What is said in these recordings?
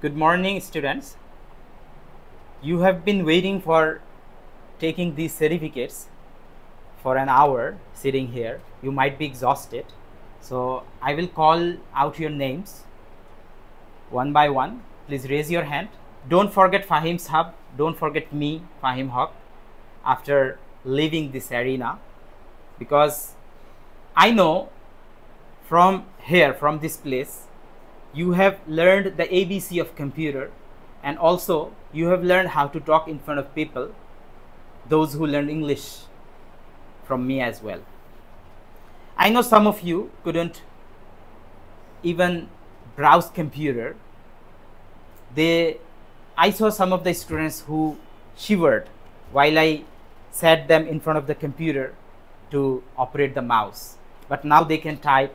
Good morning, students. You have been waiting for taking these certificates for an hour sitting here. You might be exhausted. So I will call out your names one by one. Please raise your hand. Don't forget Fahim's Hub. Don't forget me, Fahim Haq, after leaving this arena, because I know from here, from this place, you have learned the ABC of computer, and also you have learned how to talk in front of people, those who learn English from me as well. I know some of you couldn't even browse computer. I saw some of the students who shivered while I sat them in front of the computer to operate the mouse. But now they can type,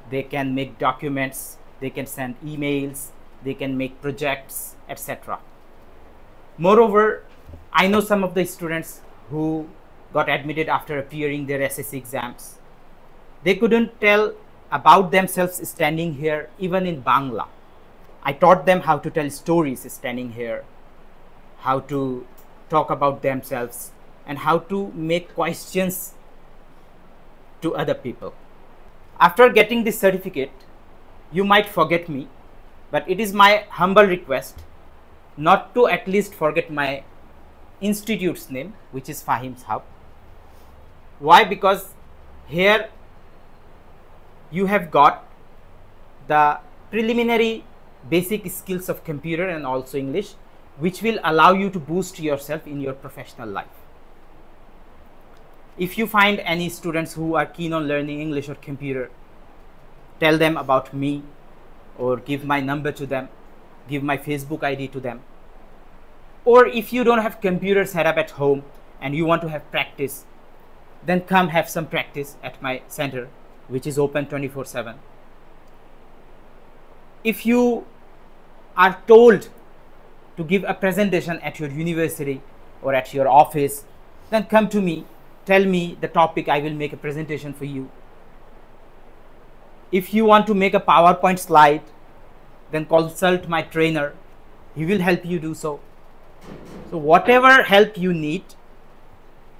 they can make documents, they can send emails, they can make projects, etc. Moreover, I know some of the students who got admitted after appearing their SSC exams. They couldn't tell about themselves standing here even in Bangla. I taught them how to tell stories standing here, how to talk about themselves, and how to make questions to other people. After getting this certificate, you might forget me, but it is my humble request not to at least forget my institute's name, which is Fahim's Hub. Why? Because here you have got the preliminary basic skills of computer and also English, which will allow you to boost yourself in your professional life. If you find any students who are keen on learning English or computer, tell them about me, or give my number to them, give my Facebook ID to them. Or if you don't have computer set up at home and you want to have practice, then come have some practice at my center, which is open 24/7. If you are told to give a presentation at your university or at your office, then come to me, tell me the topic, I will make a presentation for you. If you want to make a PowerPoint slide, then consult my trainer. He will help you do so. So whatever help you need,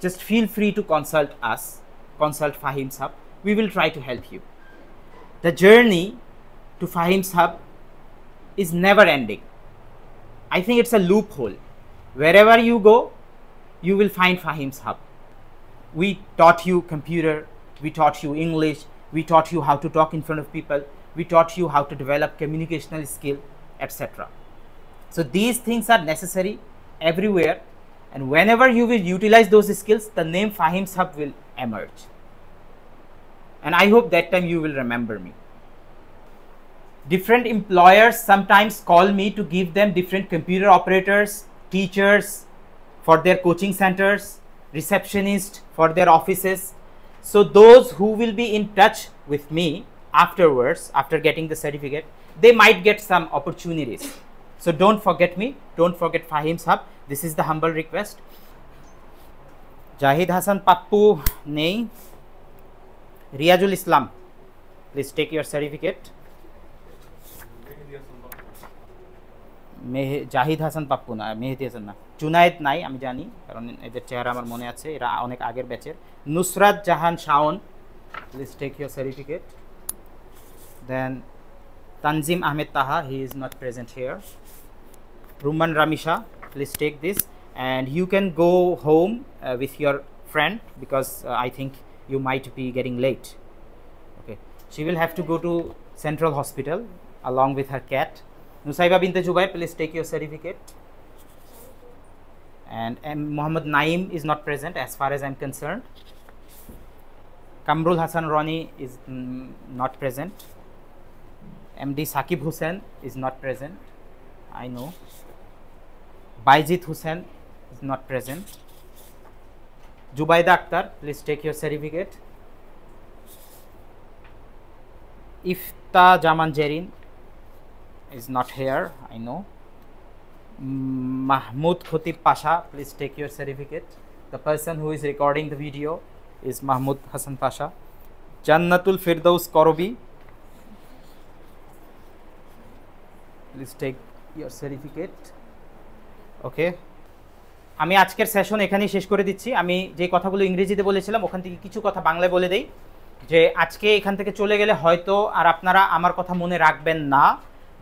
just feel free to consult us, consult Fahim's Hub. We will try to help you. The journey to Fahim's Hub is never ending. I think it's a loophole. Wherever you go, you will find Fahim's Hub. We taught you computer, we taught you English, we taught you how to talk in front of people, we taught you how to develop communicational skill, etc. So these things are necessary everywhere, and whenever you will utilize those skills, the name Fahim's Hub will emerge. And I hope that time you will remember me. Different employers sometimes call me to give them different computer operators, teachers for their coaching centers, receptionists for their offices. So those who will be in touch with me afterwards, after getting the certificate, they might get some opportunities. So don't forget me, don't forget Fahim's Hub. This is the humble request. Jahid Hassan Pappu nei. Riazul Islam, please take your certificate. Zahid Hasan Pappu না, মেহেদি হাসান না, জুনায়েদ নাই, আমি জানি কারণ এদের চেহারা আমার মনে আছে, এরা অনেক আগের ব্যাচের। Nusrat Jahan Shaon, please take your certificate. Then Tanjim Ahmed Taha, he is not present here. Ruman Ramisa, please take this and you can go home with your friend, because I think you might be getting late. Okay, she will have to go to Central Hospital along with her cat. Nusaiba binte Jubair, please take your certificate. And Muhammad Naim is not present as far as I am concerned. Kamrul Hassan Rani is not present. MD Sakib Hussain is not present, I know. Baijit Hussain is not present. Jubaida Akhtar, please take your certificate. Ifta Jaman Jerin is not here, I know. Mahmoud Khutib Pasha, please take your certificate. The person who is recording the video is Mahmoud Hassan Pasha. Jannatul Firdaus Korobi, please take your certificate. Okay, আমি আজকের session এখানেই শেষ করে দিচ্ছি। আমি যে কথাগুলো ইংরেজিতে বলেছিলাম ওখান থেকে কিছু কথা বাংলায় বলে দেই, যে আজকে এখান থেকে চলে গেলে হয়তো আর আপনারা আমার কথা মনে রাখবেন না,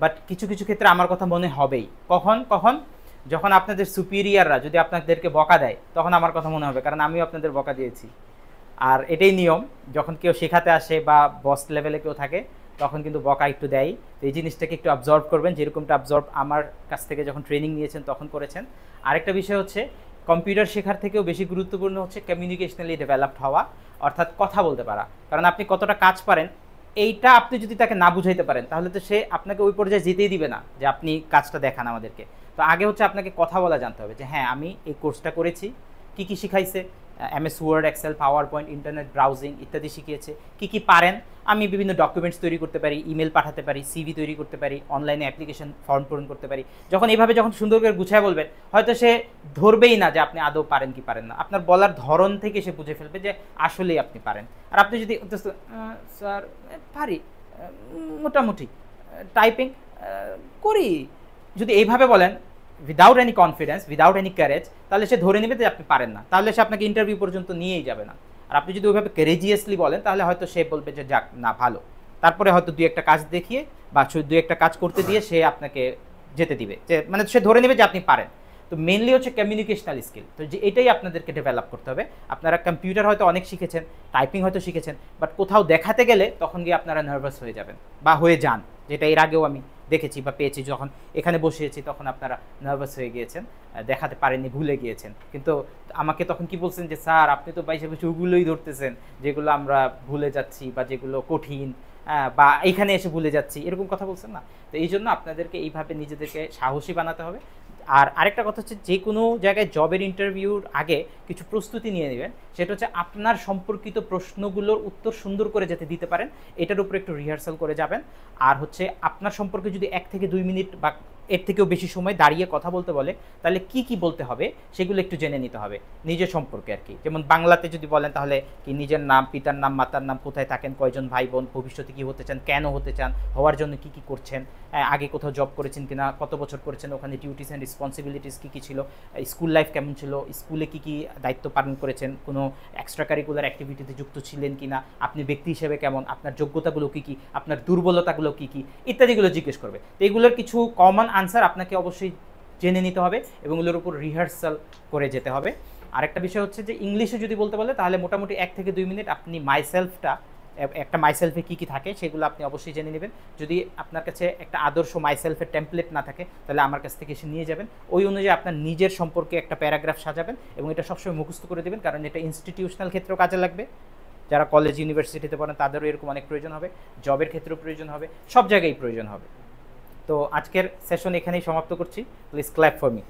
বাট কিছু কিছু ক্ষেত্রে আমার কথা মনে হবেই। কখন কখন? যখন আপনাদের সুপিরিয়াররা যদি আপনাদেরকে বকা দেয় তখন আমার কথা মনে হবে, কারণ আমিও আপনাদের বকা দিয়েছি। আর এটাই নিয়ম, যখন কেউ শেখাতে আসে বা বস লেভেলে কেউ থাকে তখন কিন্তু বকা একটু দেয়। তো এই জিনিসটাকে একটু অবজর্ভ করবেন, যেরকমটা অবজর্ভ আমার কাছ থেকে যখন ট্রেনিং নিয়েছেন তখন করেছেন। আরেকটা বিষয় হচ্ছে, কম্পিউটার শেখার থেকেও বেশি গুরুত্বপূর্ণ হচ্ছে কমিউনিকেশনালি ডেভেলপড হওয়া, অর্থাৎ কথা বলতে পারা। কারণ আপনি কতটা কাজ পারেন এইটা আপনি যদি তাকে না বুঝাইতে পারেন তাহলে তো সে আপনাকে ওই পর্যায়ে যেতেই দিবে না যে আপনি কাজটা দেখান আমাদেরকে। তো আগে হচ্ছে আপনাকে কথা বলা জানতে হবে, যে হ্যাঁ আমি এই কোর্সটা করেছি, কী কী শিখাইছে, MS Word, Excel, PowerPoint, internet browsing ইত্যাদি শিখিয়েছে, কী কী পারেন। আমি বিভিন্ন ডকুমেন্টস তৈরি করতে পারি, ইমেল পাঠাতে পারি, CV তৈরি করতে পারি, অনলাইনে অ্যাপ্লিকেশন ফর্ম পূরণ করতে পারি। যখন যখন সুন্দর করে গুছায় বলবেন, হয়তো সে ধরবেই না যে আপনি আদৌ পারেন কি পারেন না, আপনার বলার ধরন থেকে সে বুঝে ফেলবে যে আসলেই আপনি পারেন। আর আপনি যদি স্যার পারি মোটামুটি, টাইপিং করি, যদি এইভাবে বলেন without any confidence, without any carriage, তাহলে সে ধরে নেবে যে আপনি পারেন না, তাহলে সে আপনাকে ইন্টারভিউ পর্যন্ত নিয়েই যাবে না। আর আপনি যদি ওইভাবে ক্যারেজিয়াসলি বলেন তাহলে হয়তো সে বলবে যে যাক না ভালো, তারপরে হয়তো দুই একটা কাজ দেখিয়ে বা দুই একটা কাজ করতে দিয়ে সে আপনাকে যেতে দিবে, যে মানে সে ধরে নেবে যে আপনি পারেন। তো মেনলি হচ্ছে কমিউনিকেশনাল স্কিল, তো যে এটাই আপনাদেরকে ডেভেলপ করতে হবে। আপনারা কম্পিউটার হয়তো অনেক শিখেছেন, টাইপিং হয়তো শিখেছেন, বাট কোথাও দেখাতে গেলে তখন গিয়ে আপনারা নার্ভাস হয়ে যাবেন বা হয়ে যান, যেটা এর আগেও আমি দেখেছি বা পেয়েছি। যখন এখানে বসেছি তখন আপনারা নার্ভাস হয়ে গিয়েছেন, দেখাতে পারেননি, ভুলে গিয়েছেন। কিন্তু আমাকে তখন কি বলছেন যে স্যার আপনি তো বাইশে বসে ওগুলোই ধরতেছেন যেগুলো আমরা ভুলে যাচ্ছি বা যেগুলো কঠিন, বা এইখানে এসে ভুলে যাচ্ছি, এরকম কথা বলছেন না। তো এই জন্য আপনাদেরকে এইভাবে নিজেদেরকে সাহসী বানাতে হবে। আর আরেকটা কথা হচ্ছে, যে কোনো জায়গায় জবের ইন্টারভিউর আগে কিছু প্রস্তুতি নিয়ে নেবেন, সেটা হচ্ছে আপনার সম্পর্কিত প্রশ্নগুলোর উত্তর সুন্দর করে যাতে দিতে পারেন, এটার উপরে একটু রিহার্সাল করে যাবেন। আর হচ্ছে আপনার সম্পর্কে যদি 1 থেকে 2 মিনিট বা এর থেকেও বেশি সময় দাঁড়িয়ে কথা বলতে বলে, তাহলে কি কি বলতে হবে সেগুলো একটু জেনে নিতে হবে নিজের সম্পর্কে আর কি। যেমন বাংলাতে যদি বলেন তাহলে কি নিজের নাম, পিতার নাম, মাতার নাম, কোথায় থাকেন, কয়জন ভাই বোন, ভবিষ্যতে কী হতে চান, কেন হতে চান, হওয়ার জন্য কি কি করছেন, আগে কোথাও জব করেছেন কিনা, কত বছর করেছেন, ওখানে ডিউটিস অ্যান্ড রেসপন্সিবিলিটিস কী কী ছিল, স্কুল লাইফ কেমন ছিল, স্কুলে কী কী দায়িত্ব পালন করেছেন, কোনো এক্সট্রা কারিকুলার অ্যাক্টিভিটিতে যুক্ত ছিলেন কিনা, আপনি ব্যক্তি হিসেবে কেমন, আপনার যোগ্যতাগুলো কী কী, আপনার দুর্বলতাগুলো কী কী ইত্যাদিগুলো জিজ্ঞেস করবে। তো এগুলোর কিছু কমন আনসার আপনাকে অবশ্যই জেনে নিতে হবে এবং এগুলোর উপর রিহার্সাল করে যেতে হবে। আরেকটা বিষয় হচ্ছে যে ইংলিশে যদি বলতে বলে তাহলে মোটামুটি 1 থেকে 2 মিনিট আপনি একটা মাইসেলফে কী কী থাকে সেগুলো আপনি অবশ্যই জেনে নেবেন। যদি আপনার কাছে একটা আদর্শ মাইসেলফের টেমপ্লেট না থাকে তাহলে আমার কাছ থেকে এসে নিয়ে যাবেন, ওই অনুযায়ী আপনার নিজের সম্পর্কে একটা প্যারাগ্রাফ সাজাবেন এবং এটা সবসময় মুখস্থ করে দেবেন, কারণ এটা ইনস্টিটিউশনাল ক্ষেত্রেও কাজে লাগবে। যারা কলেজ ইউনিভার্সিটিতে পড়েন তাদেরও এরকম অনেক প্রয়োজন হবে, জবের ক্ষেত্রেও প্রয়োজন হবে, সব জায়গায় প্রয়োজন হবে। তো আজকের সেশন এখানেই সমাপ্ত করছি। Please clap for me.